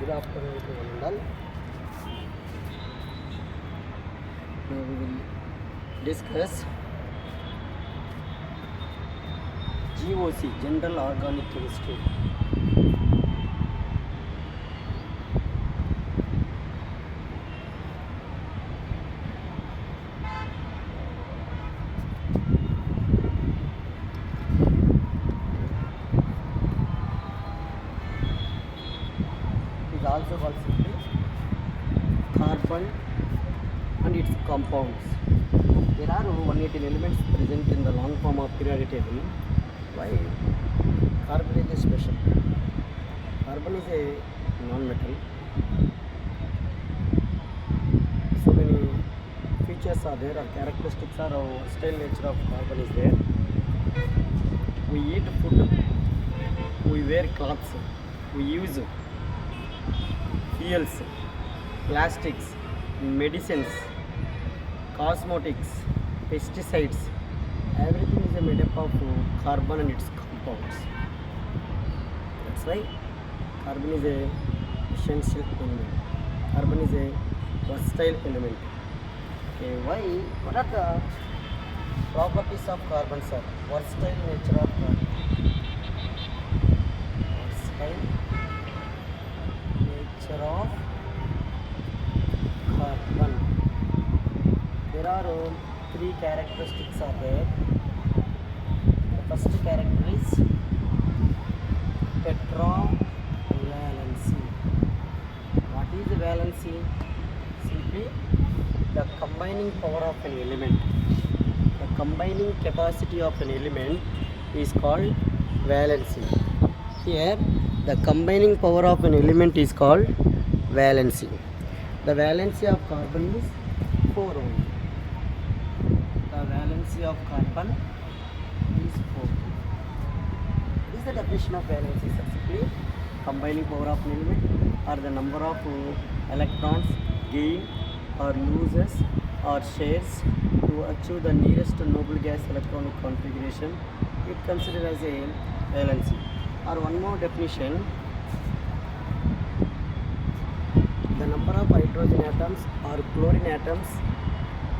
Good afternoon to one and all. Now we will discuss GOC, General Organic Chemistry. It is also called simply carbon and its compounds. There are 118 elements present in the long form of periodic table. Why carbon is special? Carbon is a non-metal. So many features are there, or characteristics are, or versatile nature of carbon is there. We eat food, we wear clothes, we use fuels, plastics, medicines, cosmetics, pesticides. Everything is made up of carbon and its compounds. That's why carbon is a essential element. Carbon is a versatile element. Okay, why? What are the properties of carbon, sir? Versatile nature of carbon. Versatile nature of carbon. There are three characteristics are there. The first character is tetravalency. What is the valency? Simply the combining power of an element. The combining capacity of an element is called valency. Here, the combining power of an element is called valency. The valency of carbon is 4 only. The valency of carbon is 4. What is the definition of valency? Simply combining power of an element, or the number of electrons gained or loses or shares to achieve the nearest noble gas electronic configuration. It considered as a valency. Or one more definition, the number of hydrogen atoms or chlorine atoms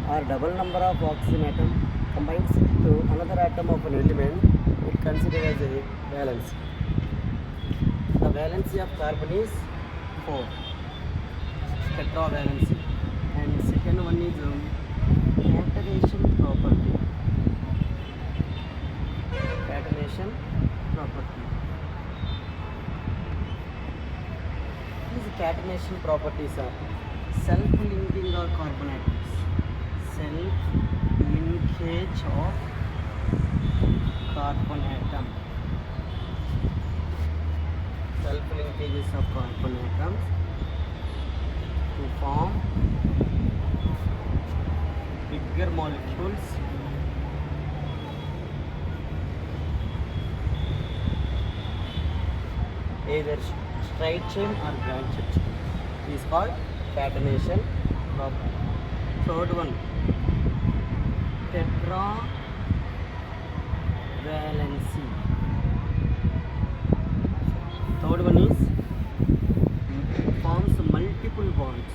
or double number of oxygen atom combines to another atom of an element, it considered as a valency. The valency of carbon is 4, tetravalency. And second one is catenation property. Catenation property. These catenation properties are self-linking of carbon atoms. Self-linkage of carbon atom. Self-linkages of carbon atoms to form bigger molecules either straight chain or branched chain. It is called catenation property. Third one, tetravalency. Third one is forms multiple bonds.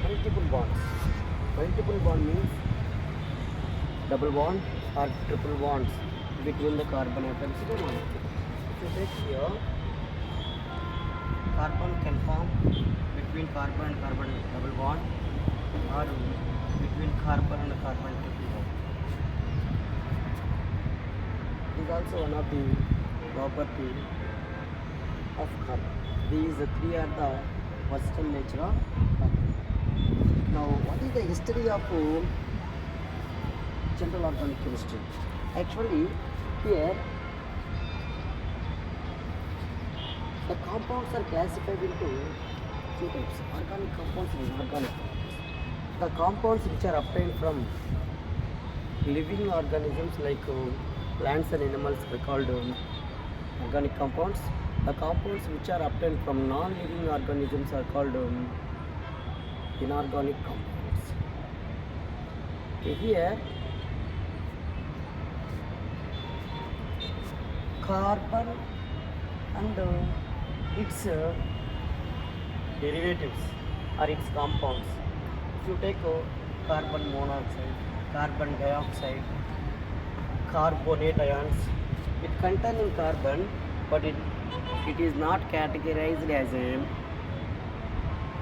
Multiple bonds. Multiple bond means double bond or triple bonds between the carbon atoms. If you take here, carbon can form between carbon and carbon double bond, or between carbon and carbon triple bond. It is also one of the property of carbon. These three are the versatile nature of carbon. Now, what is the history of general organic chemistry? Actually, here the compounds are classified into two types: organic compounds and inorganic compounds. The compounds which are obtained from living organisms like plants and animals are called organic compounds. The compounds which are obtained from non-living organisms are called inorganic compounds. Okay, here carbon and its derivatives or its compounds. If you take carbon monoxide, carbon dioxide, carbonate ions, it containing carbon, but it is not categorized as an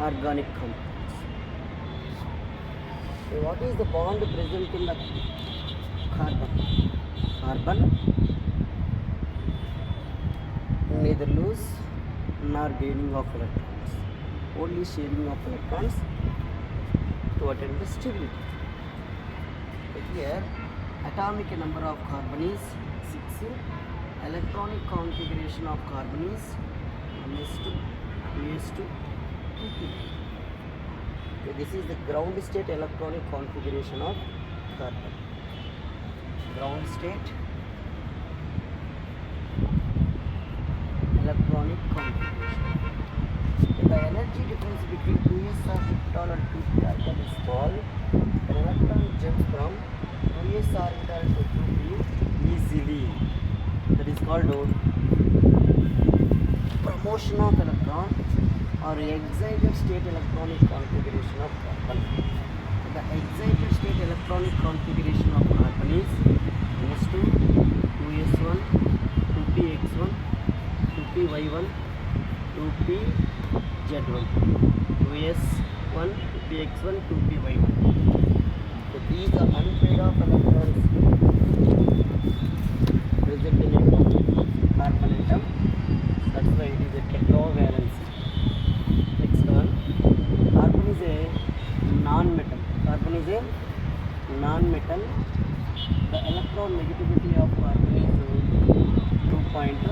organic compounds. So what is the bond present in the carbon? Carbon neither lose nor gaining of electrons, only sharing of electrons to attain the stability. So here atomic number of carbon is 6, electronic configuration of carbon is 1s2, 2s2, 2p. Okay, this is the ground state electronic configuration of carbon. Ground state electronic configuration. Okay, the energy difference between 2s orbital and 2p orbital is small. An electron jumps from 2s orbital to 2p easily. That is called promotion of electron or excited state electronic configuration of carbon. So the excited state electronic configuration of carbon is s2, 2s1, 2px1, 2py1, 2pz1, 2s1, 2px1, 2py1. So these are unpaired of electrons present in a carbon atom. That's why it is a tetravalence. Next one, carbon is a non-metal. Carbon is a non-metal. The electron negativity of carbon is 2.5.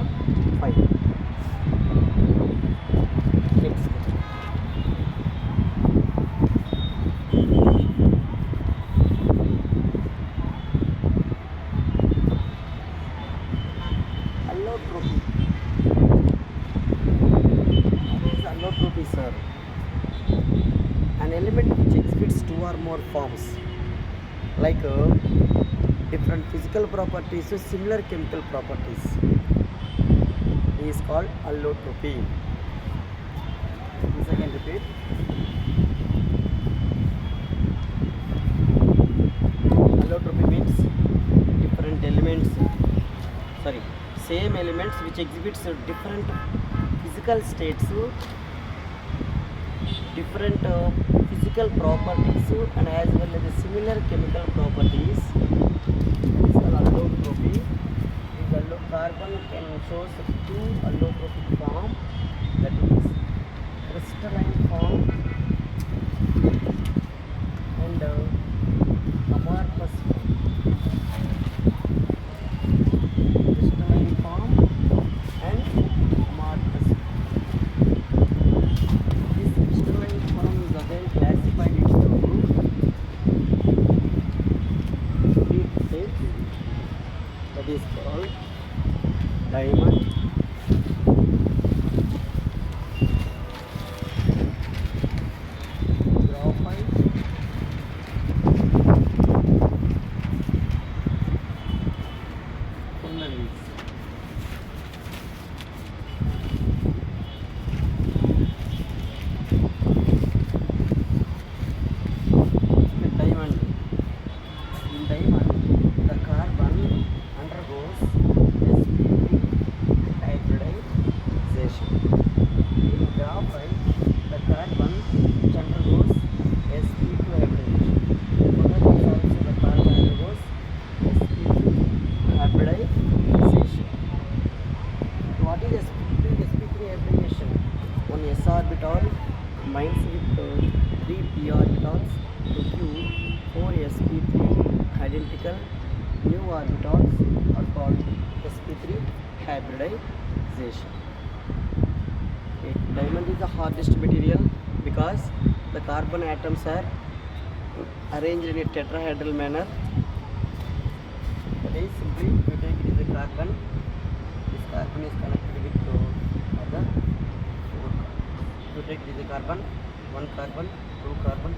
Next. Allotropy. What is allotropy, sir? An element which exhibits two or more forms, like different physical properties to similar chemical properties, is called allotropy. Once again repeat. Allotropy means different elements, same elements which exhibits different physical states, different physical properties and as well as similar chemical properties. That is called allotropy. Carbon can show two allotropic form, that is crystalline form and amorphous form. Crystalline form and amorphous form. This crystalline form is again classified into three states. That is called diamond, graphite, furnace. The diamond. In diamond, the carbon undergoes sp3 hybridization. In graphite, the carbon which undergoes sp2 hybridization. Furnace also the carbon undergoes sp3 hybridization. What is sp3 hybridization? One s orbital combines with 3 p orbitals to give 4 sp3 identical new orbitals are called sp3 hybridization. Okay. Diamond is the hardest material because the carbon atoms are arranged in a tetrahedral manner. That is, simply you take it is a carbon. This carbon is connected with other 4 carbons. You take it is a carbon, 1 carbon, 2 carbon.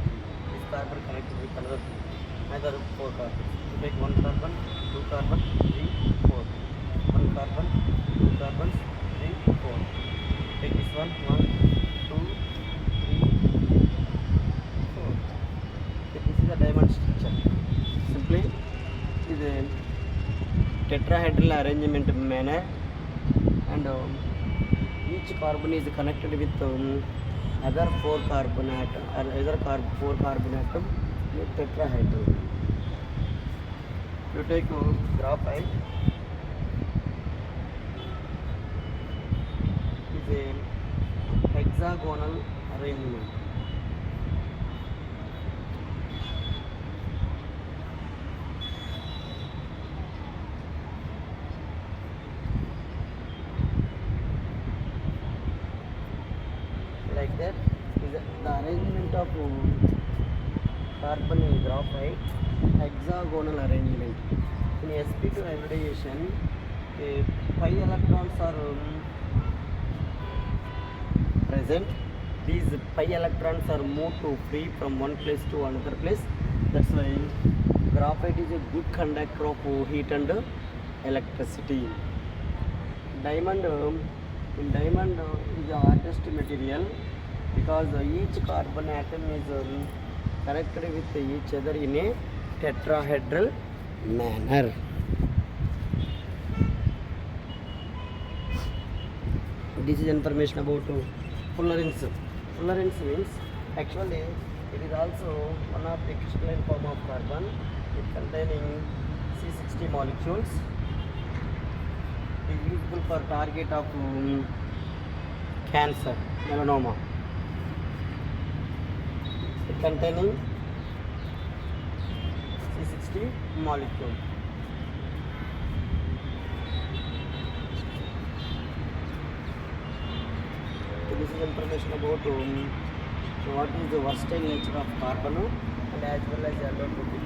This carbon connected with another 4 carbons. You take 1 carbon, 2 carbon, 3, 4. 1 carbon, 2 carbons, 3, 4. Take this one, 1, 2, 3, 4. Okay, this is the diamond structure. Simply, is a tetrahedral arrangement manner, and each carbon is connected with other 4 carbon atom, or other 4 carbon atom with tetrahedral. You take graphite, is a hexagonal arrangement. Like that is the arrangement of carbon in graphite, hexagonal arrangement. In sp2 hybridization, pi electrons are present. These pi electrons are moved to free from one place to another place. That's why graphite is a good conductor of heat and electricity. Diamond, in diamond is the hardest material because each carbon atom is connected with each other in a tetrahedral manner. This is information about fullerenes. Fullerenes means actually it is also one of the crystalline form of carbon. It containing C60 molecules. It is useful for target of cancer, melanoma. It containing C60 molecule. So this is information about what is the versatile nature of carbon and as well as allotropic.